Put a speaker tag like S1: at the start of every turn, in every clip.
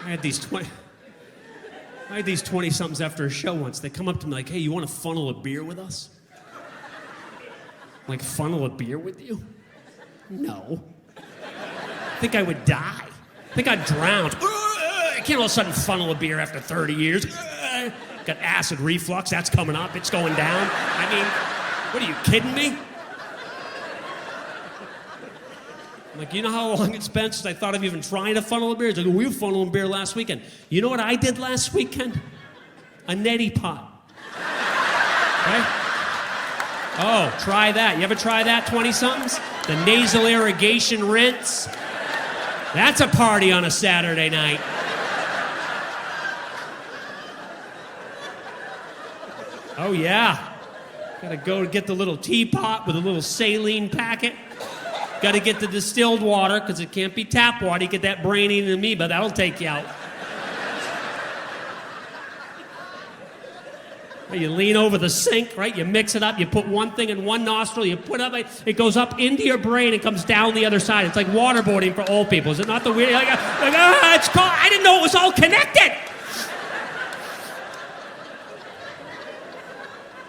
S1: I had these 20-somethings after a show once. They come up to me like, hey, you want to funnel a beer with us? I'm like, funnel a beer with you? No. I think I would die. I think I'd drown. I can't all of a sudden funnel a beer after 30 years. Got acid reflux, that's coming up, it's going down. I mean, what are you kidding me? I'm like, you know how long it's been since I thought of even trying to funnel a beer? It's like, we were funneling beer last weekend. You know what I did last weekend? A neti pot. Okay? Oh, try that. You ever try that, 20-somethings? The nasal irrigation rinse. That's a party on a Saturday night. Oh, yeah. Gotta go get the little teapot with a little saline packet. Gotta get the distilled water, because it can't be tap water. You get that brain-eating amoeba, that'll take you out. You lean over the sink, right? You mix it up, you put one thing in one nostril, you put it up, it goes up into your brain and comes down the other side. It's like waterboarding for old people. Is it not the weird? It's called, I didn't know it was all connected.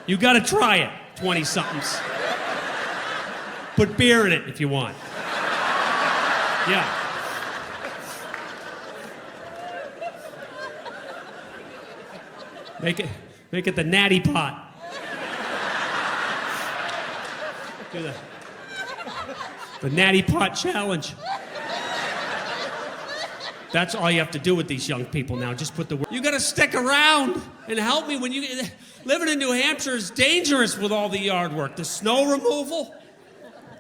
S1: You gotta try it, 20-somethings. Put beer in it if you want. Yeah. Make it the natty pot. Do the natty pot challenge. That's all you have to do with these young people now. Just put the word. You gotta stick around and help me when you living in New Hampshire is dangerous with all the yard work. The snow removal,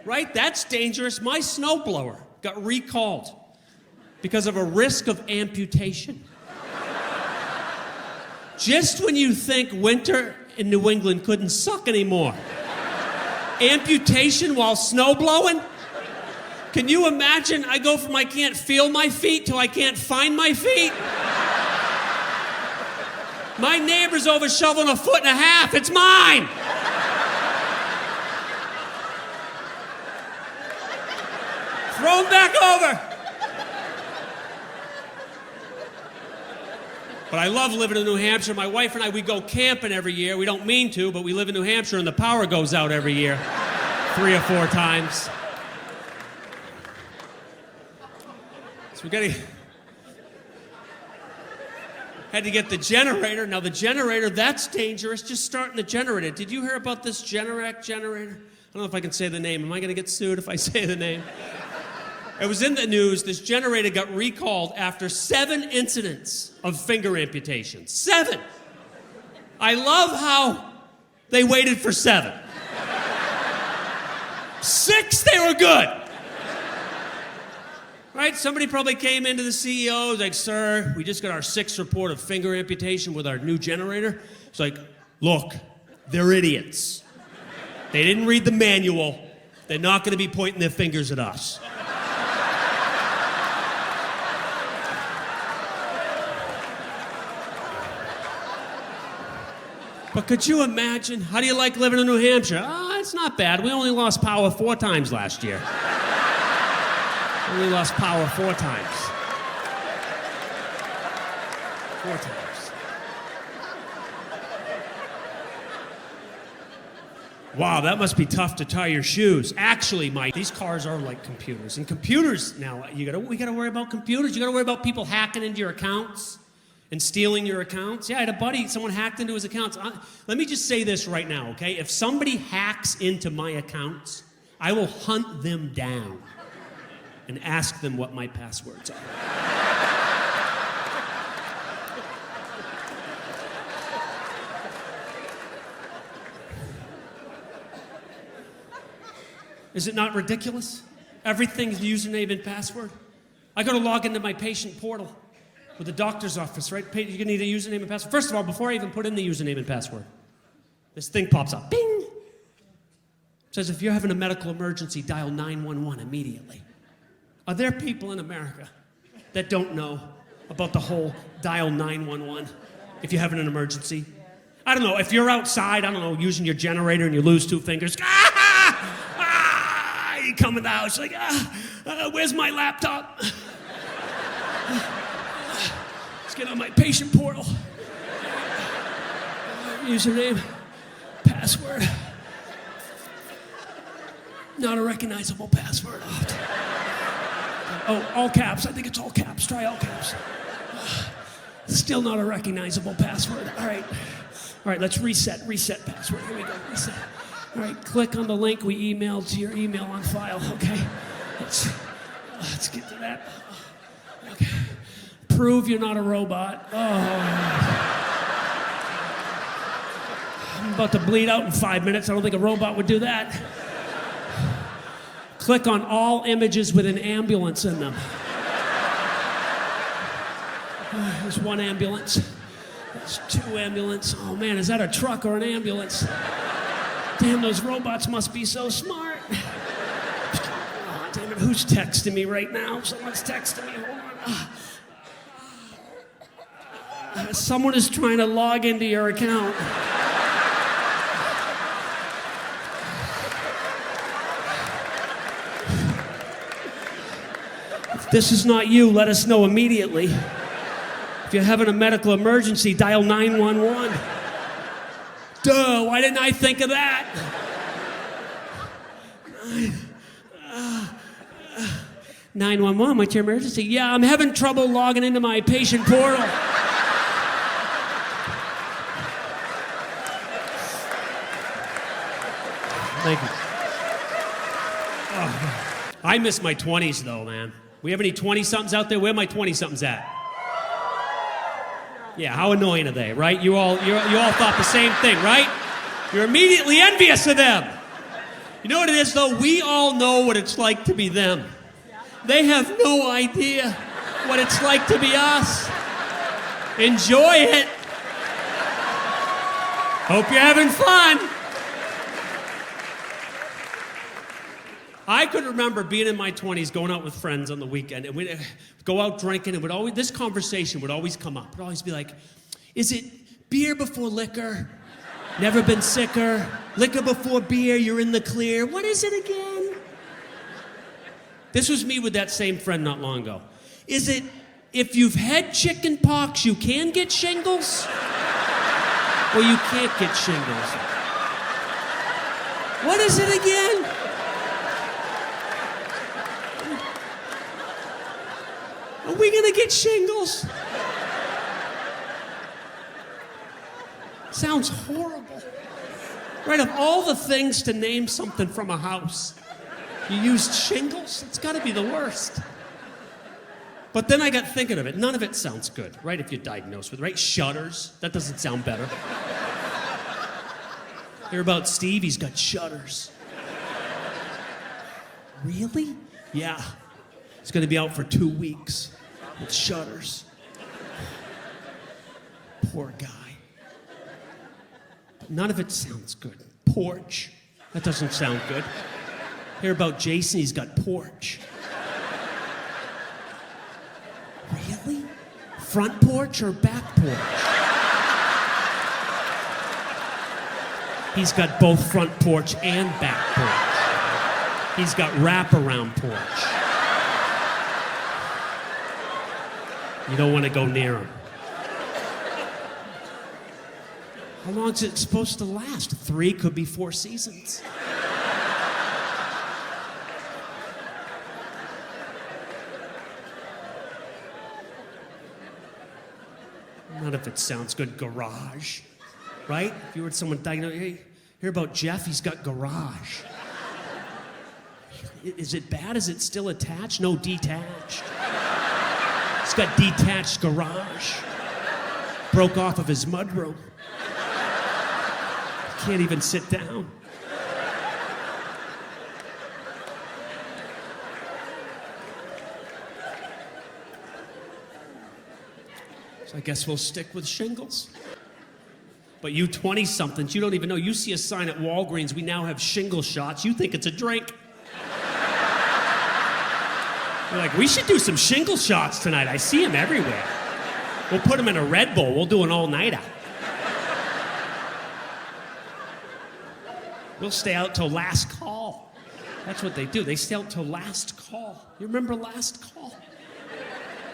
S1: right? That's dangerous. My snowblower got recalled because of a risk of amputation. Just when you think winter in New England couldn't suck anymore. Amputation while snow blowing? Can you imagine? I go from I can't feel my feet to I can't find my feet. My neighbor's over shoveling 1.5 feet. It's mine. Throw him back over. But I love living in New Hampshire. My wife and I, we go camping every year. We don't mean to, but we live in New Hampshire and the power goes out every year. 3 or 4 times. So had to get the generator. Now the generator, that's dangerous. Just starting the generator. Did you hear about this Generac generator? I don't know if I can say the name. Am I going to get sued if I say the name? It was in the news. This generator got recalled after 7 incidents of finger amputation. 7. I love how they waited for 7. 6, they were good. Right? Somebody probably came into the CEO, was like, sir, we just got our 6th report of finger amputation with our new generator. It's like, look, they're idiots. They didn't read the manual. They're not going to be pointing their fingers at us. But could you imagine? How do you like living in New Hampshire? Oh, it's not bad. We only lost power 4 times last year. We lost power 4 times. 4 times. Wow, that must be tough to tie your shoes. Actually, Mike, these cars are like computers. And computers now, we gotta worry about computers. You gotta worry about people hacking into your accounts and stealing your accounts. Yeah, I had a buddy, someone hacked into his accounts. Let me just say this right now, okay? If somebody hacks into my accounts, I will hunt them down and ask them what my passwords are. Is it not ridiculous? Everything's username and password. I go to log into my patient portal with the doctor's office, right? You're gonna need a username and password. First of all, before I even put in the username and password, this thing pops up, bing! It says, if you're having a medical emergency, dial 911 immediately. Are there people in America that don't know about the whole dial 911 if you're having an emergency? I don't know, if you're outside, I don't know, using your generator and you lose 2 fingers, you come in the house, like, where's my laptop? Let's get on my patient portal. Username, password. Not a recognizable password. Oh, all caps. I think it's all caps. Try all caps. Still not a recognizable password. All right, let's reset password. Here we go, reset. All right, click on the link we emailed to your email on file, okay? Let's get to that. Okay. Prove you're not a robot. Oh. I'm about to bleed out in 5 minutes. I don't think a robot would do that. Click on all images with an ambulance in them. There's one ambulance. There's two ambulance. Oh man, is that a truck or an ambulance? Damn, those robots must be so smart. Oh, damn it, who's texting me right now? Someone's texting me, hold on. Someone is trying to log into your account. If this is not you, let us know immediately. If you're having a medical emergency, dial 911. Duh, why didn't I think of that? 911, what's your emergency? Yeah, I'm having trouble logging into my patient portal. Thank you. Oh. I miss my 20s though, man. We have any 20-somethings out there? Where are my 20-somethings at? Yeah, how annoying are they, right? You all thought the same thing, right? You're immediately envious of them. You know what it is, though? We all know what it's like to be them. They have no idea what it's like to be us. Enjoy it. Hope you're having fun. I could remember being in my 20s, going out with friends on the weekend, and we'd go out drinking, and this conversation would always come up. It would always be like, is it beer before liquor? Never been sicker. Liquor before beer, you're in the clear. What is it again? This was me with that same friend not long ago. Is it, if you've had chicken pox, you can get shingles? Or you can't get shingles? What is it again? Are we gonna get shingles? Sounds horrible. Right, of all the things to name something from a house, you used shingles? It's gotta be the worst. But then I got thinking of it. None of it sounds good, right, if you're diagnosed with, right? Shudders, that doesn't sound better. Hear about Steve? He's got shudders. Really? Yeah. It's gonna be out for 2 weeks with shudders. Poor guy. But none of it sounds good. Porch. That doesn't sound good. Hear about Jason? He's got porch. Really? Front porch or back porch? He's got both front porch and back porch. He's got wraparound porch. You don't want to go near him. How long is it supposed to last? 3, could be 4 seasons. None of it sounds good. Garage, right? If you were someone diagnosed, hey, hear about Jeff? He's got garage. Is it bad? Is it still attached? No, detached. He's got detached garage. Broke off of his mudroom. Can't even sit down. So I guess we'll stick with shingles. But you 20-somethings, you don't even know. You see a sign at Walgreens, we now have shingle shots. You think it's a drink. You're like, we should do some shingle shots tonight. I see them everywhere. We'll put them in a Red Bull. We'll do an all-nighter. We'll stay out till last call. That's what they do. They stay out till last call. You remember last call?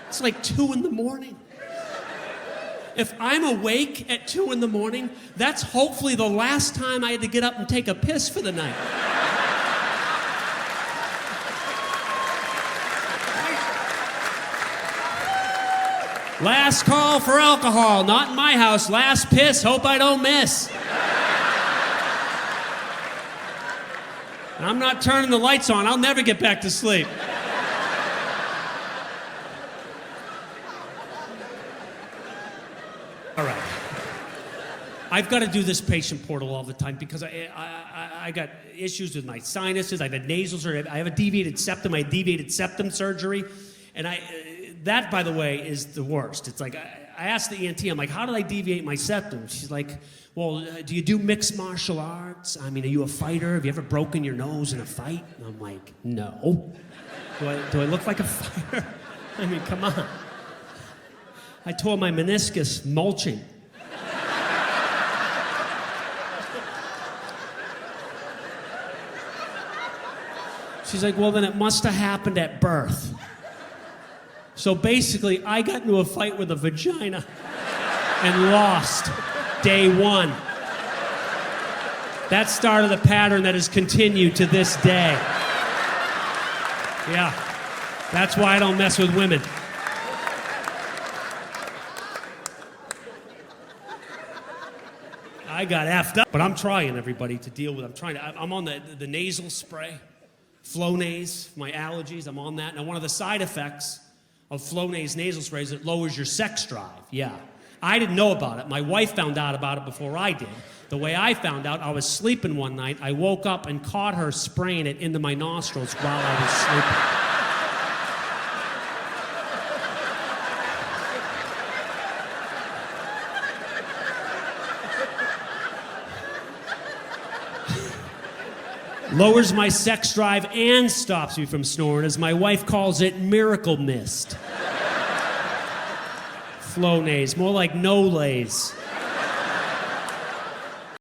S1: It's like 2 in the morning. If I'm awake at 2 in the morning, that's hopefully the last time I had to get up and take a piss for the night. Last call for alcohol, not in my house. Last piss, hope I don't miss. And I'm not turning the lights on. I'll never get back to sleep. All right. I've got to do this patient portal all the time because I got issues with my sinuses. I have a nasal surgery. I have a deviated septum. I had deviated septum surgery. And that, by the way, is the worst. It's like, I asked the ENT, I'm like, how did I deviate my septum? She's like, well, do you do mixed martial arts? I mean, are you a fighter? Have you ever broken your nose in a fight? And I'm like, no. Do I look like a fighter? I mean, come on. I tore my meniscus mulching. She's like, well, then it must have happened at birth. So basically, I got into a fight with a vagina and lost day 1. That started a pattern that has continued to this day. Yeah, that's why I don't mess with women. I got effed up, but I'm trying, everybody, to deal with it. I'm on the nasal spray, Flonase, my allergies, I'm on that. Now, one of the side effects of Flonase nasal spray is it lowers your sex drive. Yeah. I didn't know about it. My wife found out about it before I did. The way I found out, I was sleeping one night. I woke up and caught her spraying it into my nostrils while I was sleeping. Lowers my sex drive and stops me from snoring, as my wife calls it, miracle mist. Flonase, more like no-lays.